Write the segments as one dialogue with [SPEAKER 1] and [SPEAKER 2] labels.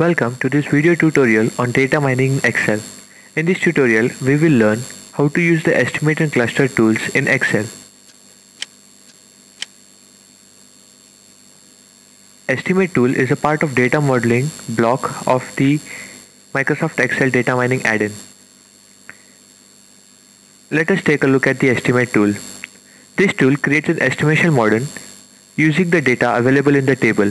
[SPEAKER 1] Welcome to this video tutorial on data mining in Excel. In this tutorial, we will learn how to use the estimate and cluster tools in Excel. Estimate tool is a part of data modeling block of the Microsoft Excel data mining add-in. Let us take a look at the estimate tool. This tool creates an estimation model using the data available in the table.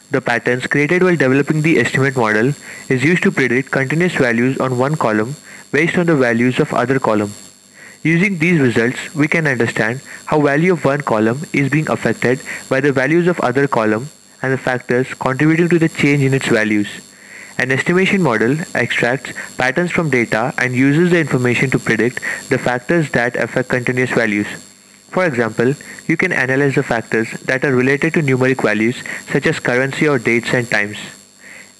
[SPEAKER 1] The patterns created while developing the estimate model is used to predict continuous values on one column based on the values of other column. Using these results, we can understand how value of one column is being affected by the values of other column and the factors contributing to the change in its values. An estimation model extracts patterns from data and uses the information to predict the factors that affect continuous values. For example, you can analyze the factors that are related to numeric values such as currency or dates and times.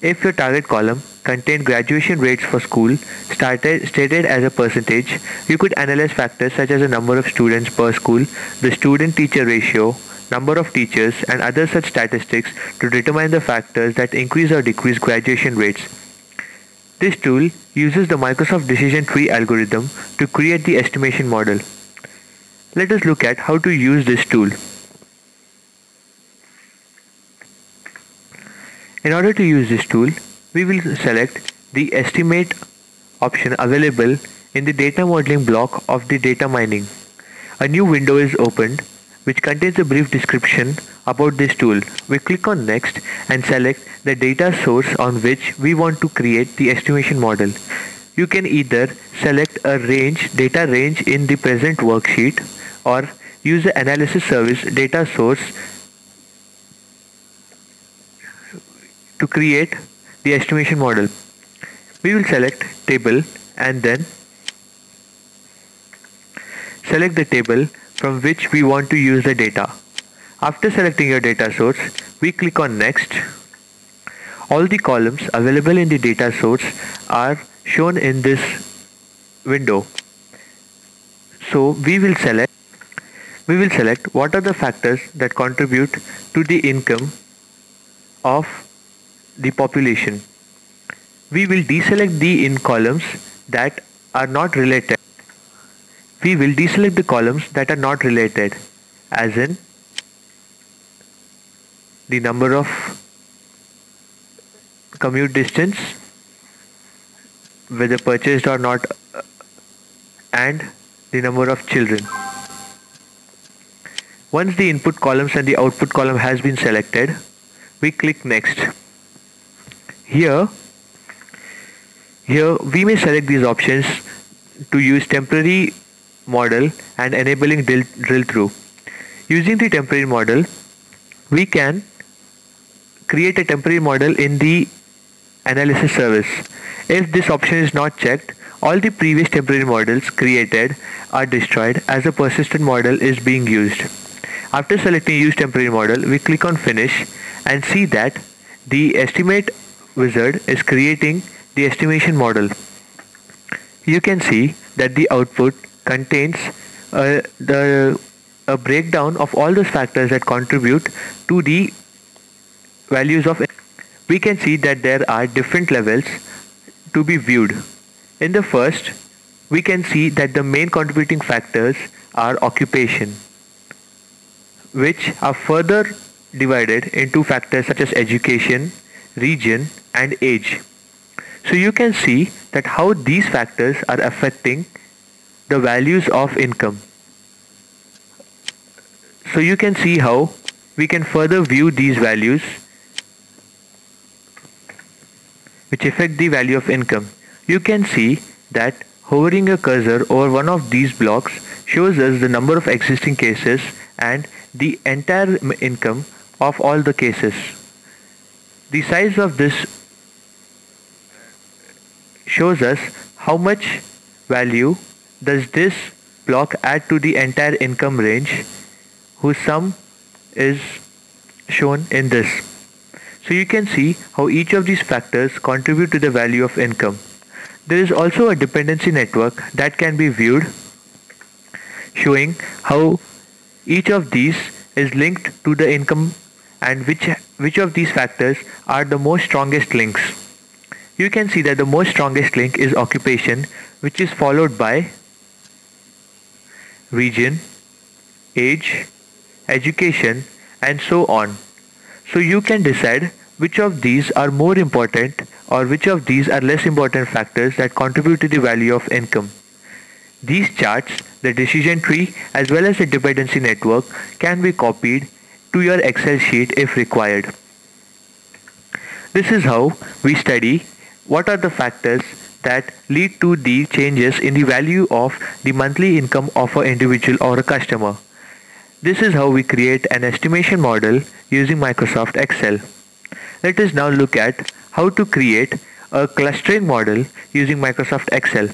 [SPEAKER 1] If your target column contained graduation rates for school stated as a percentage, you could analyze factors such as the number of students per school, the student-teacher ratio, number of teachers, and other such statistics to determine the factors that increase or decrease graduation rates. This tool uses the Microsoft Decision Tree algorithm to create the estimation model. Let us look at how to use this tool. In order to use this tool, we will select the estimate option available in the data modeling block of the data mining. A new window is opened which contains a brief description about this tool. We click on Next and select the data source on which we want to create the estimation model. You can either select a data range in the present worksheet, or use the analysis service data source to create the estimation model. We will select table and then select the table from which we want to use the data. After selecting your data source, we click on Next. All the columns available in the data source are shown in this window. So we will select what are the factors that contribute to the income of the population. We will deselect the columns that are not related. We will deselect the columns that are not related, as in the number of commute distance, whether purchased or not, and the number of children. Once the input columns and the output column has been selected, we click Next. Here we may select these options to use temporary model and enabling drill through. Using the temporary model, we can create a temporary model in the analysis service. If this option is not checked, all the previous temporary models created are destroyed as a persistent model is being used. After selecting Use Temporary Model, we click on Finish and see that the estimate wizard is creating the estimation model. You can see that the output contains a breakdown of all those factors that contribute to the values of. We can see that there are different levels to be viewed. In the first, we can see that the main contributing factors are occupation, which are further divided into factors such as education, region, and age. So you can see that how these factors are affecting the values of income. So you can see how we can further view these values which affect the value of income. You can see that hovering a cursor over one of these blocks shows us the number of existing cases and the entire income of all the cases. The size of this shows us how much value does this block add to the entire income range, whose sum is shown in this. So you can see how each of these factors contribute to the value of income. There is also a dependency network that can be viewed, showing how each of these is linked to the income and which of these factors are the most strongest links. you can see that the most strongest link is occupation, which is followed by region, age, education, and so on. So you can decide which of these are more important or which of these are less important factors that contribute to the value of income. These charts, the decision tree as well as the dependency network can be copied to your Excel sheet if required. This is how we study what are the factors that lead to the changes in the value of the monthly income of an individual or a customer. This is how we create an estimation model using Microsoft Excel. Let us now look at how to create a clustering model using Microsoft Excel.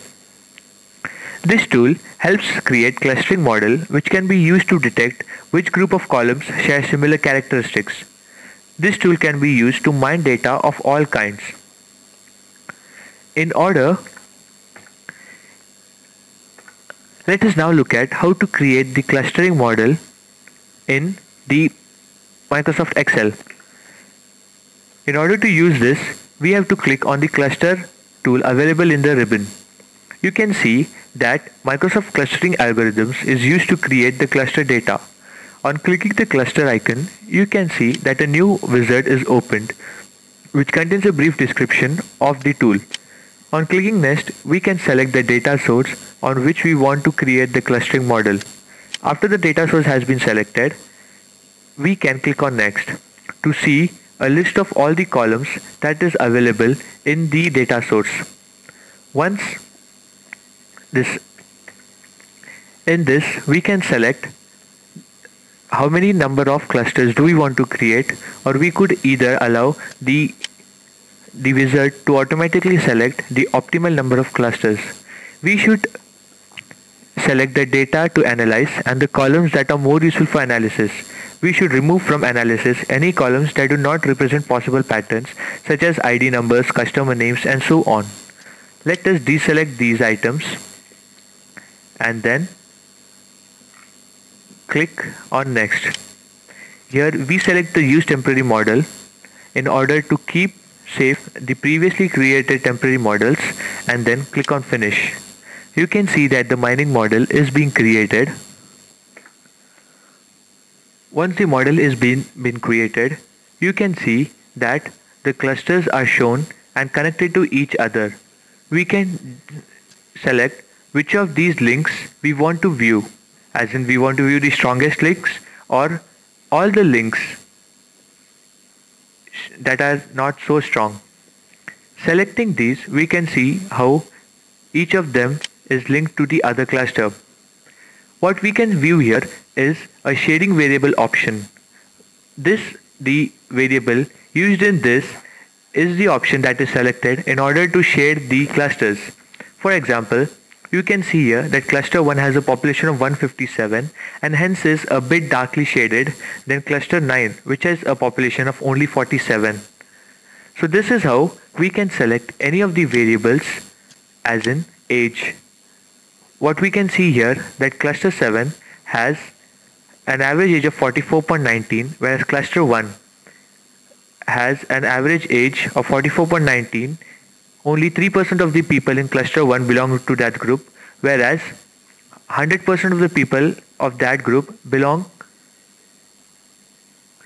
[SPEAKER 1] This tool helps create clustering model which can be used to detect which group of columns share similar characteristics. This tool can be used to mine data of all kinds. Let us now look at how to create the clustering model in the Microsoft Excel. In order to use this, we have to click on the cluster tool available in the ribbon. You can see that Microsoft clustering algorithms is used to create the cluster data. On clicking the cluster icon, you can see that a new wizard is opened, which contains a brief description of the tool. On clicking next, we can select the data source on which we want to create the clustering model. After the data source has been selected, we can click on next to see a list of all the columns that is available in the data source. In this, we can select how many number of clusters do we want to create, or we could either allow the wizard to automatically select the optimal number of clusters. We should select the data to analyze and the columns that are more useful for analysis. We should remove from analysis any columns that do not represent possible patterns such as ID numbers, customer names, and so on. Let us deselect these items and then click on next. Here we select the use temporary model in order to keep safe the previously created temporary models, and then click on finish. You can see that the mining model is being created. Once the model is been created, you can see that the clusters are shown and connected to each other. We can select which of these links we want to view, as in we want to view the strongest links or all the links that are not so strong. Selecting these, we can see how each of them is linked to the other cluster. What we can view here is a shading variable option. The variable used in this is the option that is selected in order to shade the clusters. For example, you can see here that cluster 1 has a population of 157 and hence is a bit darkly shaded than cluster 9, which has a population of only 47. So this is how we can select any of the variables, as in age. What we can see here that cluster 7 has an average age of 44.19, whereas cluster 1 has an average age of 44.19. Only 3% of the people in cluster 1 belong to that group, whereas 100% of the people of that group belong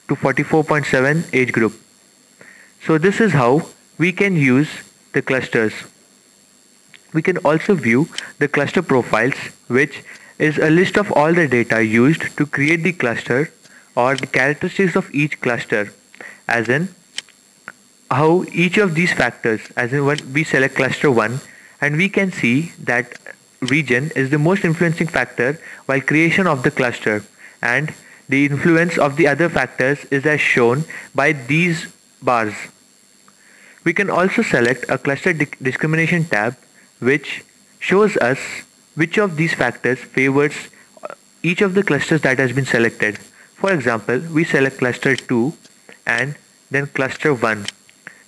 [SPEAKER 1] to 44.7 age group. So this is how we can use the clusters. We can also view the cluster profiles, which is a list of all the data used to create the cluster or the characteristics of each cluster, as in how each of these factors, as in when we select cluster 1 and we can see that region is the most influencing factor while creation of the cluster, and the influence of the other factors is as shown by these bars. We can also select a cluster discrimination tab, which shows us which of these factors favors each of the clusters that has been selected. For example, we select cluster 2 and then cluster 1.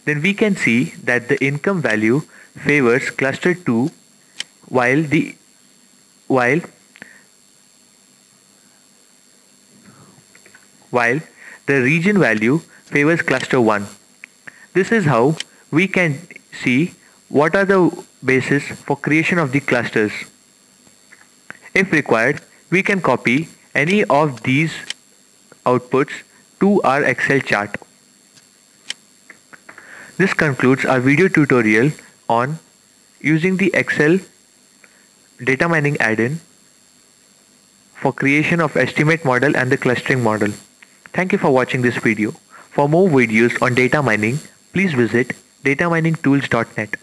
[SPEAKER 1] Then we can see that the income value favors cluster 2 while the region value favors cluster 1. This is how we can see what are the bases for creation of the clusters. If required, we can copy any of these outputs to our Excel chart. This concludes our video tutorial on using the Excel data mining add-in for creation of estimate model and the clustering model. Thank you for watching this video. For more videos on data mining, please visit dataminingtools.net.